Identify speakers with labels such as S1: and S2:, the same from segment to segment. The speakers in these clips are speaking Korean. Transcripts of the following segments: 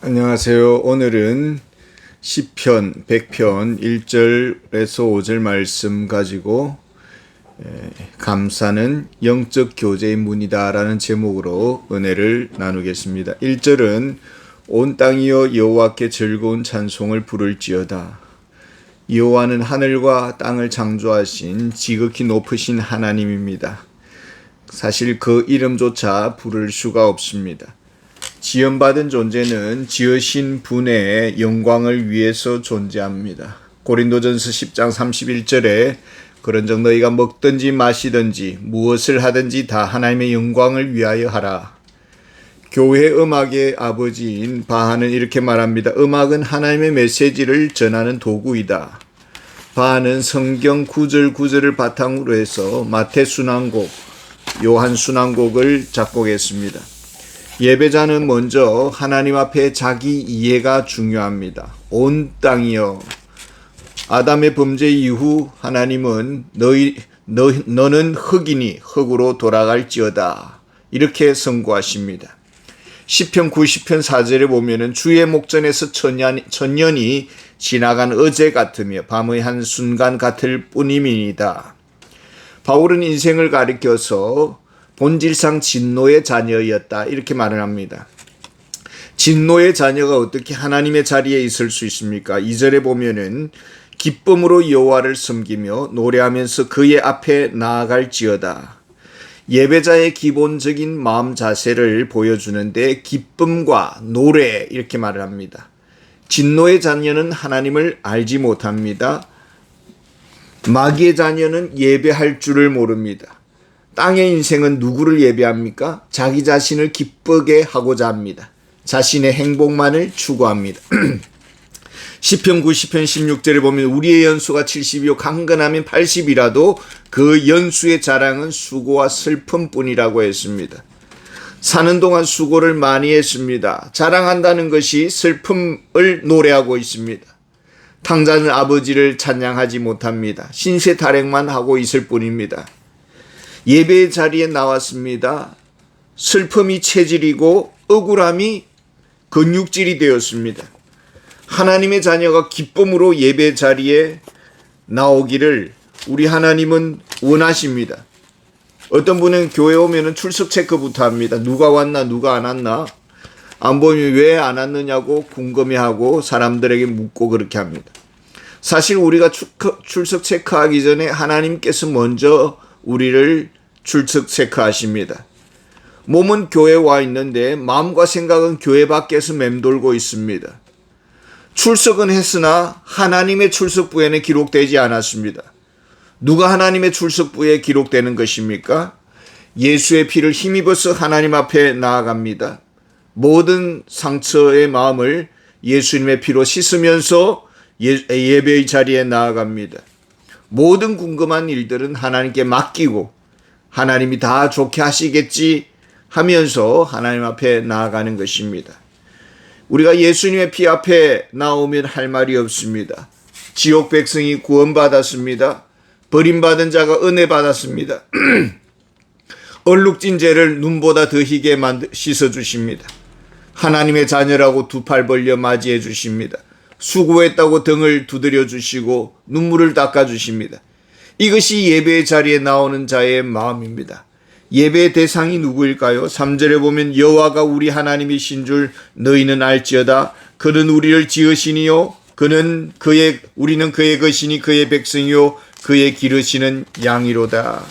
S1: 안녕하세요. 오늘은 시편 100편 1절에서 5절 말씀 가지고 감사는 영적 교제의 문이다 라는 제목으로 은혜를 나누겠습니다. 1절은 온 땅이여 여호와께 즐거운 찬송을 부를지어다. 여호와는 하늘과 땅을 창조하신 지극히 높으신 하나님입니다. 사실 그 이름조차 부를 수가 없습니다. 지연받은 존재는 지으신 분의 영광을 위해서 존재합니다. 고린도전서 10장 31절에 그런즉 너희가 먹든지 마시든지 무엇을 하든지 다 하나님의 영광을 위하여 하라. 교회 음악의 아버지인 바하는 이렇게 말합니다. 음악은 하나님의 메시지를 전하는 도구이다. 바하는 성경 9절 9절을 바탕으로 해서 마태 순환곡, 요한 순환곡을 작곡했습니다. 예배자는 먼저 하나님 앞에 자기 이해가 중요합니다. 온 땅이여. 아담의 범죄 이후 하나님은 너는 흙이니 흙으로 돌아갈지어다. 이렇게 선고하십니다. 시편 90편 4절에 보면은 주의 목전에서 천년이 지나간 어제 같으며 밤의 한 순간 같을 뿐임이니이다. 바울은 인생을 가리켜서 본질상 진노의 자녀였다 이렇게 말을 합니다. 진노의 자녀가 어떻게 하나님의 자리에 있을 수 있습니까? 2절에 보면은 기쁨으로 여호와를 섬기며 노래하면서 그의 앞에 나아갈지어다. 예배자의 기본적인 마음 자세를 보여주는데 기쁨과 노래 이렇게 말을 합니다. 진노의 자녀는 하나님을 알지 못합니다. 마귀의 자녀는 예배할 줄을 모릅니다. 땅의 인생은 누구를 예배합니까? 자기 자신을 기쁘게 하고자 합니다. 자신의 행복만을 추구합니다. 시편 90편 16절에 보면 우리의 연수가 70이요 강건하면 80이라도 그 연수의 자랑은 수고와 슬픔뿐이라고 했습니다. 사는 동안 수고를 많이 했습니다. 자랑한다는 것이 슬픔을 노래하고 있습니다. 탕자는 아버지를 찬양하지 못합니다. 신세 타령만 하고 있을 뿐입니다. 예배의 자리에 나왔습니다. 슬픔이 체질이고 억울함이 근육질이 되었습니다. 하나님의 자녀가 기쁨으로 예배 자리에 나오기를 우리 하나님은 원하십니다. 어떤 분은 교회 오면은 출석 체크부터 합니다. 누가 왔나 누가 안 왔나 안 보면 왜 안 왔느냐고 궁금해하고 사람들에게 묻고 그렇게 합니다. 사실 우리가 출석 체크하기 전에 하나님께서 먼저 우리를 출석 체크하십니다. 몸은 교회에 와 있는데 마음과 생각은 교회 밖에서 맴돌고 있습니다. 출석은 했으나 하나님의 출석부에는 기록되지 않았습니다. 누가 하나님의 출석부에 기록되는 것입니까? 예수의 피를 힘입어서 하나님 앞에 나아갑니다. 모든 상처의 마음을 예수님의 피로 씻으면서 예배의 자리에 나아갑니다. 모든 궁금한 일들은 하나님께 맡기고 하나님이 다 좋게 하시겠지 하면서 하나님 앞에 나아가는 것입니다. 우리가 예수님의 피 앞에 나오면 할 말이 없습니다. 지옥 백성이 구원받았습니다. 버림받은 자가 은혜 받았습니다. 얼룩진 죄를 눈보다 더 희게 씻어주십니다. 하나님의 자녀라고 두 팔 벌려 맞이해 주십니다. 수고했다고 등을 두드려 주시고 눈물을 닦아 주십니다. 이것이 예배의 자리에 나오는 자의 마음입니다. 예배의 대상이 누구일까요? 3절에 보면 여호와가 우리 하나님이신 줄 너희는 알지어다. 그는 우리를 지으시니요 우리는 그의 것이니 그의 백성이요 그의 기르시는 양이로다.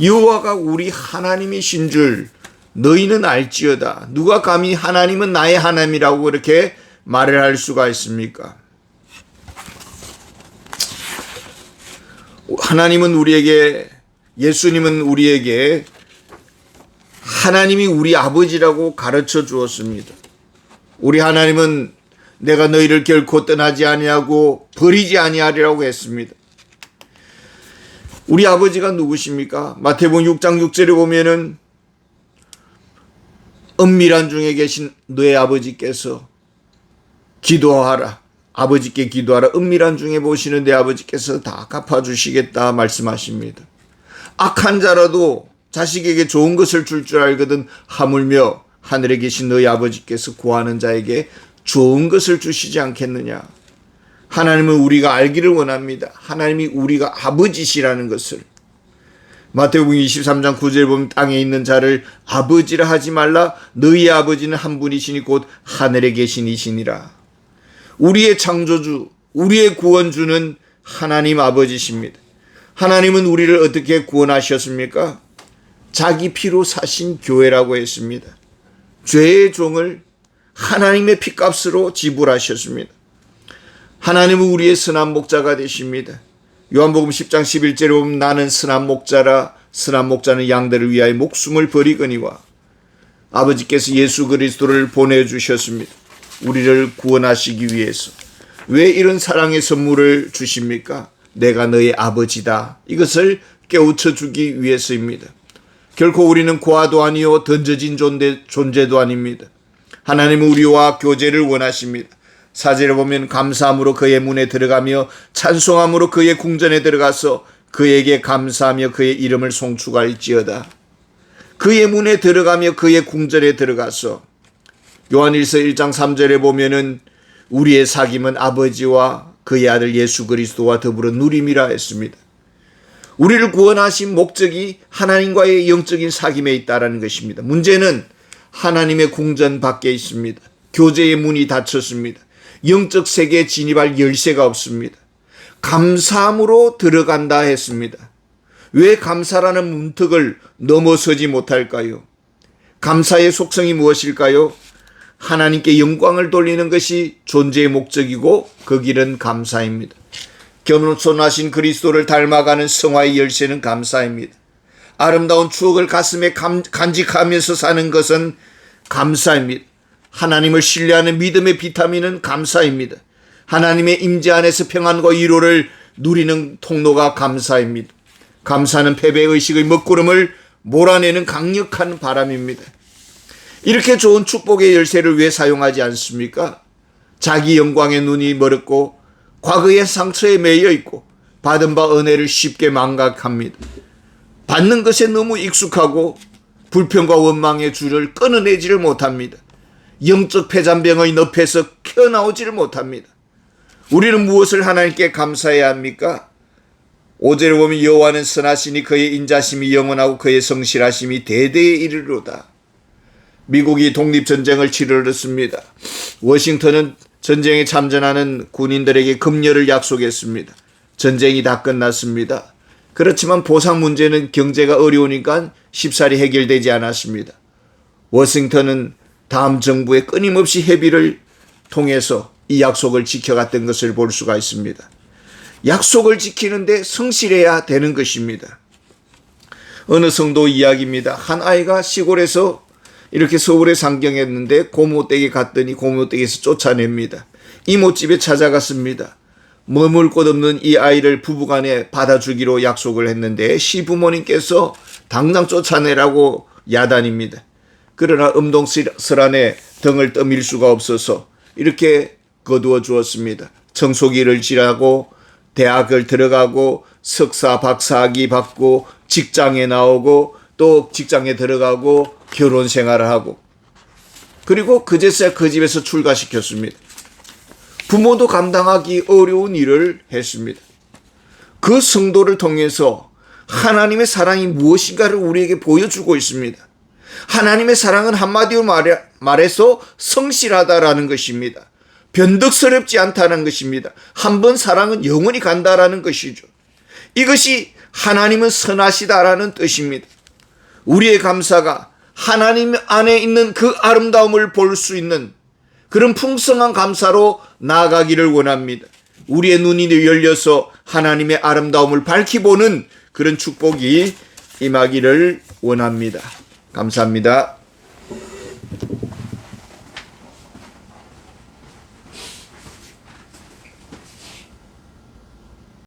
S1: 여호와가 우리 하나님이신 줄 너희는 알지어다. 누가 감히 하나님은 나의 하나님이라고 그렇게 말을 할 수가 있습니까? 예수님은 우리에게 하나님이 우리 아버지라고 가르쳐 주었습니다. 우리 하나님은 내가 너희를 결코 떠나지 아니하고 버리지 아니하리라고 했습니다. 우리 아버지가 누구십니까? 마태복음 6장 6절에 보면은 은밀한 중에 계신 너의 아버지께서 기도하라. 아버지께 기도하라. 은밀한 중에 보시는 내 아버지께서 다 갚아주시겠다 말씀하십니다. 악한 자라도 자식에게 좋은 것을 줄 알거든 하물며 하늘에 계신 너희 아버지께서 구하는 자에게 좋은 것을 주시지 않겠느냐. 하나님은 우리가 알기를 원합니다. 하나님이 우리가 아버지시라는 것을. 마태복음 23장 9절에 보면 땅에 있는 자를 아버지라 하지 말라. 너희 아버지는 한 분이시니 곧 하늘에 계신 이시니라. 우리의 창조주, 우리의 구원주는 하나님 아버지십니다. 하나님은 우리를 어떻게 구원하셨습니까? 자기 피로 사신 교회라고 했습니다. 죄의 종을 하나님의 피값으로 지불하셨습니다. 하나님은 우리의 선한 목자가 되십니다. 요한복음 10장 11절에 보면 나는 선한 목자라. 선한 목자는 양들을 위하여 목숨을 버리거니와. 아버지께서 예수 그리스도를 보내주셨습니다. 우리를 구원하시기 위해서. 왜 이런 사랑의 선물을 주십니까? 내가 너의 아버지다. 이것을 깨우쳐 주기 위해서입니다. 결코 우리는 고아도 아니요 던져진 존재도 아닙니다. 하나님은 우리와 교제를 원하십니다. 4절에 보면 감사함으로 그의 문에 들어가며 찬송함으로 그의 궁전에 들어가서 그에게 감사하며 그의 이름을 송축할지어다. 그의 문에 들어가며 그의 궁전에 들어가서. 요한일서 1장 3절에 보면은 우리의 사귐은 아버지와 그의 아들 예수 그리스도와 더불어 누림이라 했습니다. 우리를 구원하신 목적이 하나님과의 영적인 사귐에 있다는 것입니다. 문제는 하나님의 궁전 밖에 있습니다. 교제의 문이 닫혔습니다. 영적 세계에 진입할 열쇠가 없습니다. 감사함으로 들어간다 했습니다. 왜 감사라는 문턱을 넘어서지 못할까요? 감사의 속성이 무엇일까요? 하나님께 영광을 돌리는 것이 존재의 목적이고 그 길은 감사입니다. 겸손하신 그리스도를 닮아가는 성화의 열쇠는 감사입니다. 아름다운 추억을 가슴에 간직하면서 사는 것은 감사입니다. 하나님을 신뢰하는 믿음의 비타민은 감사입니다. 하나님의 임재 안에서 평안과 위로를 누리는 통로가 감사입니다. 감사는 패배의식의 먹구름을 몰아내는 강력한 바람입니다. 이렇게 좋은 축복의 열쇠를 왜 사용하지 않습니까? 자기 영광의 눈이 멀었고 과거의 상처에 매여 있고 받은 바 은혜를 쉽게 망각합니다. 받는 것에 너무 익숙하고 불평과 원망의 줄을 끊어내지를 못합니다. 영적 폐잔병의 늪에서 켜나오지를 못합니다. 우리는 무엇을 하나님께 감사해야 합니까? 5절에 보면 여호와는 선하시니 그의 인자심이 영원하고 그의 성실하심이 대대에 이르로다. 미국이 독립전쟁을 치르렀습니다. 워싱턴은 전쟁에 참전하는 군인들에게 급료를 약속했습니다. 전쟁이 다 끝났습니다. 그렇지만 보상 문제는 경제가 어려우니까 쉽사리 해결되지 않았습니다. 워싱턴은 다음 정부의 끊임없이 협의를 통해서 이 약속을 지켜갔던 것을 볼 수가 있습니다. 약속을 지키는데 성실해야 되는 것입니다. 어느 성도 이야기입니다. 한 아이가 시골에서 이렇게 서울에 상경했는데 고모댁에 갔더니 고모댁에서 쫓아냅니다. 이모집에 찾아갔습니다. 머물 곳 없는 이 아이를 부부간에 받아주기로 약속을 했는데 시부모님께서 당장 쫓아내라고 야단입니다. 그러나 음동설안에 등을 떠밀 수가 없어서 이렇게 거두어 주었습니다. 청소기를 지나고 대학을 들어가고 석사 박사학위 받고 직장에 나오고 또 직장에 들어가고 결혼 생활을 하고 그리고 그제서야 그 집에서 출가시켰습니다. 부모도 감당하기 어려운 일을 했습니다. 그 성도를 통해서 하나님의 사랑이 무엇인가를 우리에게 보여주고 있습니다. 하나님의 사랑은 한마디로 말해서 성실하다라는 것입니다. 변덕스럽지 않다는 것입니다. 한 번 사랑은 영원히 간다라는 것이죠. 이것이 하나님은 선하시다라는 뜻입니다. 우리의 감사가 하나님 안에 있는 그 아름다움을 볼 수 있는 그런 풍성한 감사로 나아가기를 원합니다. 우리의 눈이 열려서 하나님의 아름다움을 밝히 보는 그런 축복이 임하기를 원합니다. 감사합니다.